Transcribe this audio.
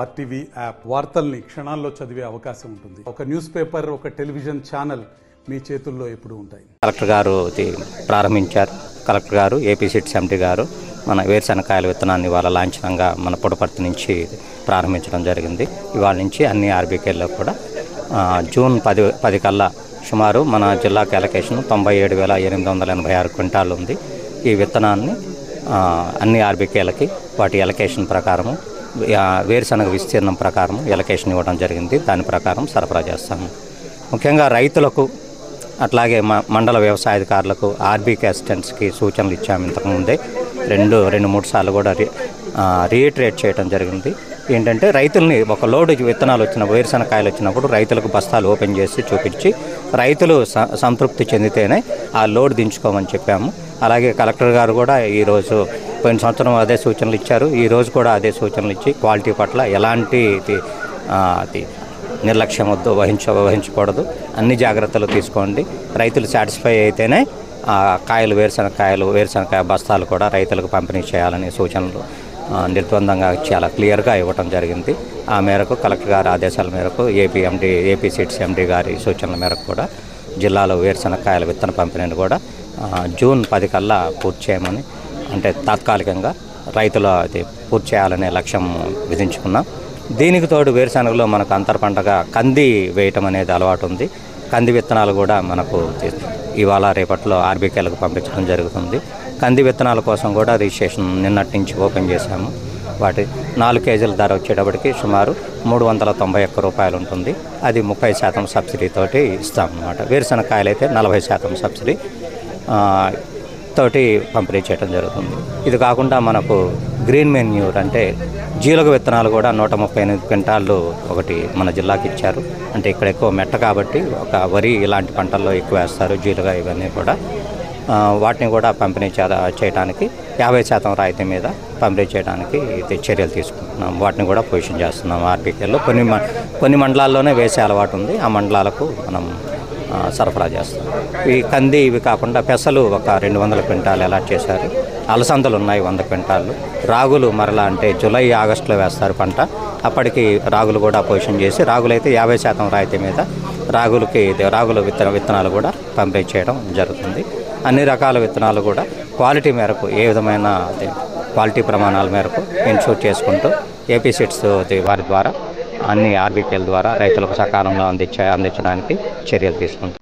RTV app వార్తల్ని క్షణాల్లో చదివే అవకాశం ఉంటుంది. ఒక న్యూస్ పేపర్, ఒక టెలివిజన్ ఛానల్ మీ చేతుల్లో ఎప్పుడూ ఉంటాయి. కలెక్టర్ గారు ప్రారంభించారు. కలెక్టర్ గారు, ఏపీ సిట్స్ ఎండి గారు మన వేరుశనకాయల విత్తనాన్ని వాళ్ళ లాంఛనంగా మన పుట్టపర్తి నుంచి ప్రారంభించడం జరిగింది. ఇవాళ నుంచి అన్ని ఆర్బీకేల్లో కూడా జూన్ 10 కల్లా సుమారు మన జిల్లాకు అలొకేషన్ 97,886 క్వింటాలు ఉంది. ఈ విత్తనాన్ని అన్ని ఆర్బీకేలకి వాటి అలొకేషన్ ప్రకారము వేరుశనగ విస్తీర్ణం ప్రకారం ఎలకేషన్ ఇవ్వడం జరిగింది. దాని ప్రకారం సరఫరా చేస్తాము. ముఖ్యంగా రైతులకు అట్లాగే మండల వ్యవసాయాధికారులకు ఆర్బీకే అసిస్టెంట్స్కి సూచనలు ఇచ్చాము. ఇంతకుముందే రెండు మూడు సార్లు కూడా రీఇటరేట్ చేయడం జరిగింది. ఏంటంటే రైతుల్ని ఒక లోడ్ విత్తనాలు వేరుశనకాయలు వచ్చినప్పుడు రైతులకు బస్తాలు ఓపెన్ చేసి చూపించి రైతులు సంతృప్తి చెందితేనే ఆ లోడ్ దించుకోమని చెప్పాము. అలాగే కలెక్టర్ గారు కూడా ఈరోజు పోయిన సంవత్సరం అదే సూచనలు ఇచ్చారు. ఈరోజు కూడా అదే సూచనలు ఇచ్చి క్వాలిటీ పట్ల ఎలాంటి నిర్లక్ష్యం వహించకూడదు, అన్ని జాగ్రత్తలు తీసుకోండి. రైతులు సాటిస్ఫై అయితేనే వేరుశనకాయ బస్తాలు కూడా రైతులకు పంపిణీ చేయాలనే సూచనలు నిర్బంధంగా చాలా క్లియర్గా ఇవ్వడం జరిగింది. ఆ మేరకు కలెక్టర్ గారి ఆదేశాల మేరకు ఏపీ సిట్స్ ఎండి గారి సూచనల మేరకు కూడా జిల్లాలో వేరుశనకాయల విత్తన పంపిణీని కూడా జూన్ 10 కల్లా పూర్తి చేయమని, అంటే తాత్కాలికంగా రైతులు పూర్తి చేయాలనే లక్ష్యం విధించుకున్నాం. దీనికి తోడు వేరుశనగలో మనకు అంతర పంటగా కంది వేయటం అనేది అలవాటు ఉంది. కంది విత్తనాలు కూడా మనకు ఇవాళ రేపట్లో ఆర్బీకేలకు పంపించడం జరుగుతుంది. కంది విత్తనాల కోసం కూడా రిజిస్ట్రేషన్ నిన్నటి నుంచి ఓపెన్ చేశాము. వాటి 4 కేజీల ధర వచ్చేటప్పటికి సుమారు 391 రూపాయలు ఉంటుంది. అది 30% సబ్సిడీతోటి ఇస్తామన్నమాట. వేరుశనకాయలు అయితే 40% సబ్సిడీ తోటి పంపిణీ చేయడం జరుగుతుంది. ఇది కాకుండా మనకు గ్రీన్ మెన్యూర్ అంటే జీలుగ విత్తనాలు కూడా 138 క్వింటాళ్ళు ఒకటి మన జిల్లాకి ఇచ్చారు. అంటే ఇక్కడ ఎక్కువ మెట్ట కాబట్టి ఒక వరి ఇలాంటి పంటల్లో ఎక్కువ వేస్తారు, జీలుగ ఇవన్నీ కూడా. వాటిని కూడా పంపిణీ చేయడానికి 50% రాయితీ మీద పంపిణీ చేయడానికి చర్యలు తీసుకుంటున్నాం. వాటిని కూడా పొజిషన్ చేస్తున్నాం ఆర్బీకేలో. కొన్ని మండలాల్లోనే వేసే అలవాటు ఉంది, ఆ మండలాలకు మనం సరఫరా చేస్తాం. ఈ కంది ఇవి కాకుండా పెసలు ఒక 200 క్వింటాలు అలాట్ చేశారు. అలసందలు ఉన్నాయి 100 క్వింటాలు. రాగులు మరలా అంటే జూలై ఆగస్టులో వేస్తారు పంట. అప్పటికి రాగులు కూడా పొజిషన్ చేసి రాగులైతే 50% రాయితీ మీద రాగుల విత్తనాలు కూడా పంపిణీ చేయడం జరుగుతుంది. అన్ని రకాల విత్తనాలు కూడా క్వాలిటీ మేరకు ఏ విధమైన క్వాలిటీ ప్రమాణాల మేరకు ఇన్షూర్ చేసుకుంటూ ఏపీ సిట్స్ వారి ద్వారా అన్ని ఆర్బీకేల ద్వారా రైతులకు సకాలంలో అందించడానికి చర్యలు తీసుకుంటాం.